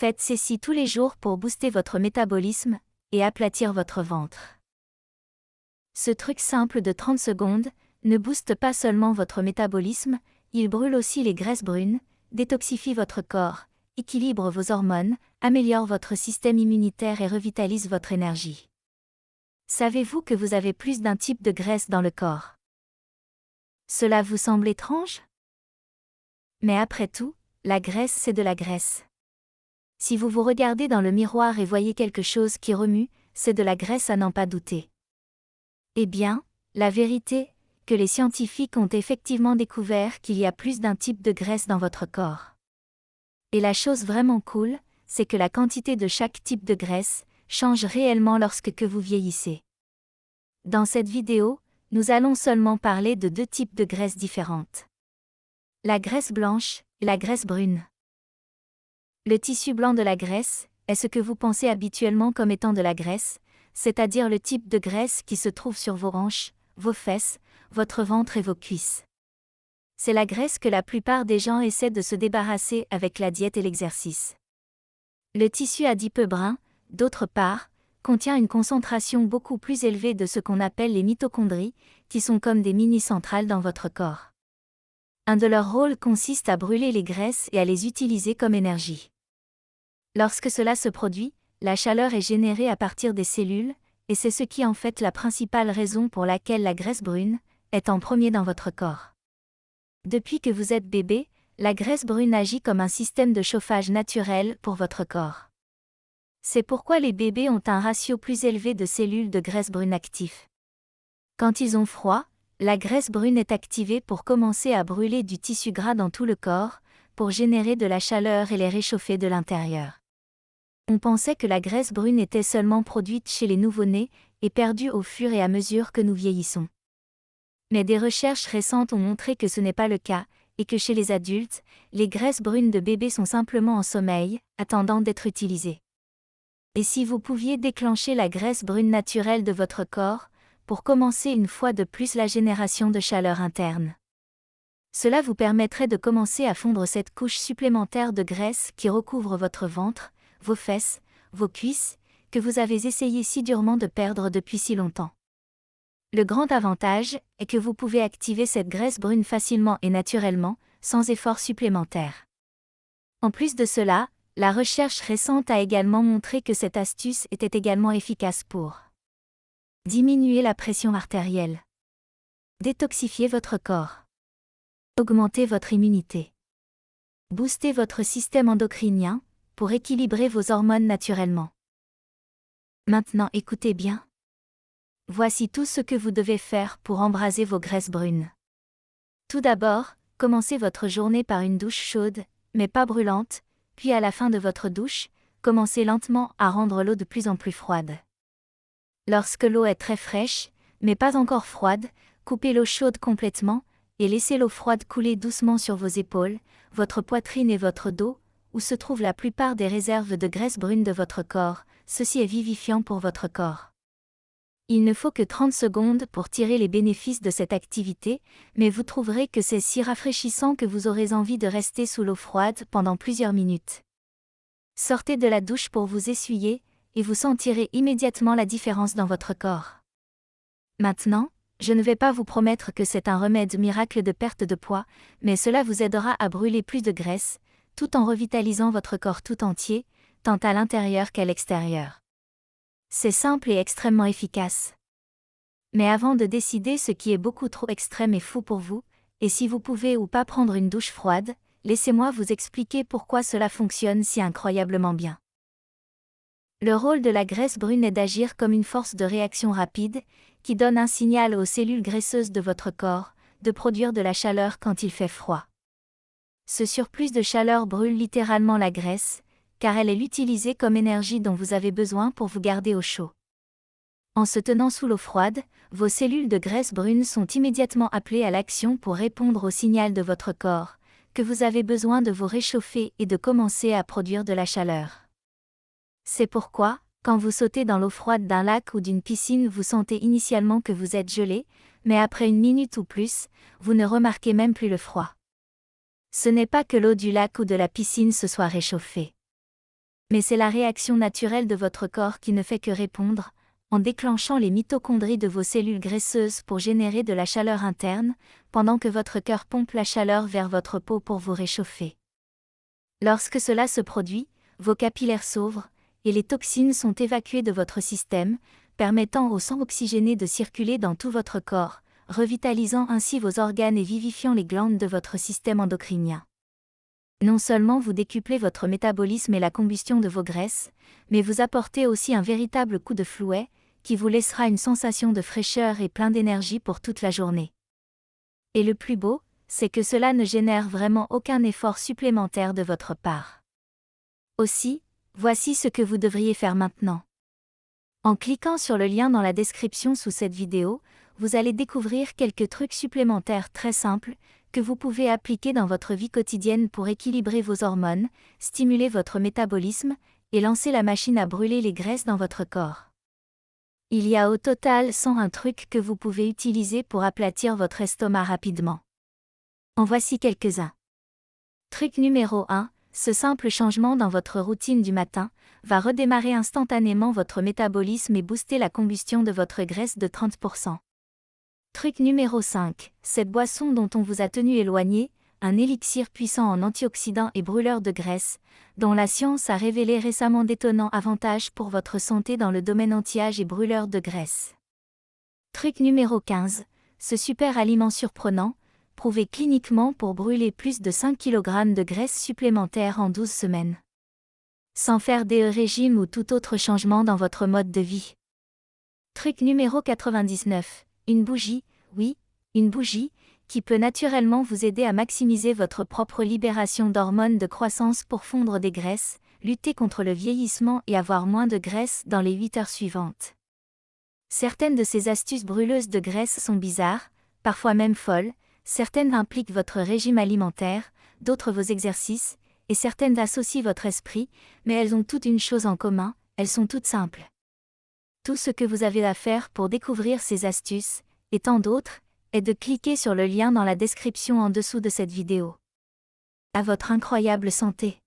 Faites ceci tous les jours pour booster votre métabolisme et aplatir votre ventre. Ce truc simple de 30 secondes ne booste pas seulement votre métabolisme, il brûle aussi les graisses brunes, détoxifie votre corps, équilibre vos hormones, améliore votre système immunitaire et revitalise votre énergie. Savez-vous que vous avez plus d'un type de graisse dans le corps? Cela vous semble étrange? Mais après tout, la graisse c'est de la graisse. Si vous vous regardez dans le miroir et voyez quelque chose qui remue, c'est de la graisse à n'en pas douter. Eh bien, la vérité, que les scientifiques ont effectivement découvert qu'il y a plus d'un type de graisse dans votre corps. Et la chose vraiment cool, c'est que la quantité de chaque type de graisse change réellement lorsque vous vieillissez. Dans cette vidéo, nous allons seulement parler de 2 types de graisses différentes. La graisse blanche et la graisse brune. Le tissu blanc de la graisse est ce que vous pensez habituellement comme étant de la graisse, c'est-à-dire le type de graisse qui se trouve sur vos hanches, vos fesses, votre ventre et vos cuisses. C'est la graisse que la plupart des gens essaient de se débarrasser avec la diète et l'exercice. Le tissu adipeux brun, d'autre part, contient une concentration beaucoup plus élevée de ce qu'on appelle les mitochondries, qui sont comme des mini-centrales dans votre corps. Un de leurs rôles consiste à brûler les graisses et à les utiliser comme énergie. Lorsque cela se produit, la chaleur est générée à partir des cellules, et c'est ce qui en fait la principale raison pour laquelle la graisse brune est en premier dans votre corps. Depuis que vous êtes bébé, la graisse brune agit comme un système de chauffage naturel pour votre corps. C'est pourquoi les bébés ont un ratio plus élevé de cellules de graisse brune actifs. Quand ils ont froid, la graisse brune est activée pour commencer à brûler du tissu gras dans tout le corps, pour générer de la chaleur et les réchauffer de l'intérieur. On pensait que la graisse brune était seulement produite chez les nouveau-nés et perdue au fur et à mesure que nous vieillissons. Mais des recherches récentes ont montré que ce n'est pas le cas, et que chez les adultes, les graisses brunes de bébés sont simplement en sommeil, attendant d'être utilisées. Et si vous pouviez déclencher la graisse brune naturelle de votre corps, pour commencer une fois de plus la génération de chaleur interne. Cela vous permettrait de commencer à fondre cette couche supplémentaire de graisse qui recouvre votre ventre, vos fesses, vos cuisses, que vous avez essayé si durement de perdre depuis si longtemps. Le grand avantage est que vous pouvez activer cette graisse brune facilement et naturellement, sans effort supplémentaire. En plus de cela, la recherche récente a également montré que cette astuce était également efficace pour diminuer la pression artérielle, détoxifier votre corps, augmenter votre immunité, booster votre système endocrinien, pour équilibrer vos hormones naturellement. Maintenant écoutez bien. Voici tout ce que vous devez faire pour embraser vos graisses brunes. Tout d'abord, commencez votre journée par une douche chaude, mais pas brûlante, puis à la fin de votre douche, commencez lentement à rendre l'eau de plus en plus froide. Lorsque l'eau est très fraîche, mais pas encore froide, coupez l'eau chaude complètement, et laissez l'eau froide couler doucement sur vos épaules, votre poitrine et votre dos, où se trouvent la plupart des réserves de graisse brune de votre corps, ceci est vivifiant pour votre corps. Il ne faut que 30 secondes pour tirer les bénéfices de cette activité, mais vous trouverez que c'est si rafraîchissant que vous aurez envie de rester sous l'eau froide pendant plusieurs minutes. Sortez de la douche pour vous essuyer, et vous sentirez immédiatement la différence dans votre corps. Maintenant, je ne vais pas vous promettre que c'est un remède miracle de perte de poids, mais cela vous aidera à brûler plus de graisse, tout en revitalisant votre corps tout entier, tant à l'intérieur qu'à l'extérieur. C'est simple et extrêmement efficace. Mais avant de décider ce qui est beaucoup trop extrême et fou pour vous, et si vous pouvez ou pas prendre une douche froide, laissez-moi vous expliquer pourquoi cela fonctionne si incroyablement bien. Le rôle de la graisse brune est d'agir comme une force de réaction rapide, qui donne un signal aux cellules graisseuses de votre corps, de produire de la chaleur quand il fait froid. Ce surplus de chaleur brûle littéralement la graisse, car elle est utilisée comme énergie dont vous avez besoin pour vous garder au chaud. En se tenant sous l'eau froide, vos cellules de graisse brune sont immédiatement appelées à l'action pour répondre au signal de votre corps, que vous avez besoin de vous réchauffer et de commencer à produire de la chaleur. C'est pourquoi, quand vous sautez dans l'eau froide d'un lac ou d'une piscine, vous sentez initialement que vous êtes gelé, mais après une minute ou plus, vous ne remarquez même plus le froid. Ce n'est pas que l'eau du lac ou de la piscine se soit réchauffée. Mais c'est la réaction naturelle de votre corps qui ne fait que répondre, en déclenchant les mitochondries de vos cellules graisseuses pour générer de la chaleur interne, pendant que votre cœur pompe la chaleur vers votre peau pour vous réchauffer. Lorsque cela se produit, vos capillaires s'ouvrent, et les toxines sont évacuées de votre système, permettant au sang oxygéné de circuler dans tout votre corps, revitalisant ainsi vos organes et vivifiant les glandes de votre système endocrinien. Non seulement vous décuplez votre métabolisme et la combustion de vos graisses, mais vous apportez aussi un véritable coup de fouet, qui vous laissera une sensation de fraîcheur et plein d'énergie pour toute la journée. Et le plus beau, c'est que cela ne génère vraiment aucun effort supplémentaire de votre part. Aussi, voici ce que vous devriez faire maintenant. En cliquant sur le lien dans la description sous cette vidéo, vous allez découvrir quelques trucs supplémentaires très simples, que vous pouvez appliquer dans votre vie quotidienne pour équilibrer vos hormones, stimuler votre métabolisme, et lancer la machine à brûler les graisses dans votre corps. Il y a au total 101 trucs que vous pouvez utiliser pour aplatir votre estomac rapidement. En voici quelques-uns. Truc numéro 1, ce simple changement dans votre routine du matin va redémarrer instantanément votre métabolisme et booster la combustion de votre graisse de 30%. Truc numéro 5, cette boisson dont on vous a tenu éloigné, un élixir puissant en antioxydants et brûleur de graisse, dont la science a révélé récemment d'étonnants avantages pour votre santé dans le domaine anti-âge et brûleur de graisse. Truc numéro 15, ce super aliment surprenant, prouvé cliniquement pour brûler plus de 5 kg de graisse supplémentaire en 12 semaines. Sans faire des régimes ou tout autre changement dans votre mode de vie. Truc numéro 99, une bougie, oui, une bougie, qui peut naturellement vous aider à maximiser votre propre libération d'hormones de croissance pour fondre des graisses, lutter contre le vieillissement et avoir moins de graisse dans les 8 heures suivantes. Certaines de ces astuces brûleuses de graisse sont bizarres, parfois même folles, certaines impliquent votre régime alimentaire, d'autres vos exercices, et certaines associent votre esprit, mais elles ont toutes une chose en commun, elles sont toutes simples. Tout ce que vous avez à faire pour découvrir ces astuces, et tant d'autres, est de cliquer sur le lien dans la description en dessous de cette vidéo. À votre incroyable santé!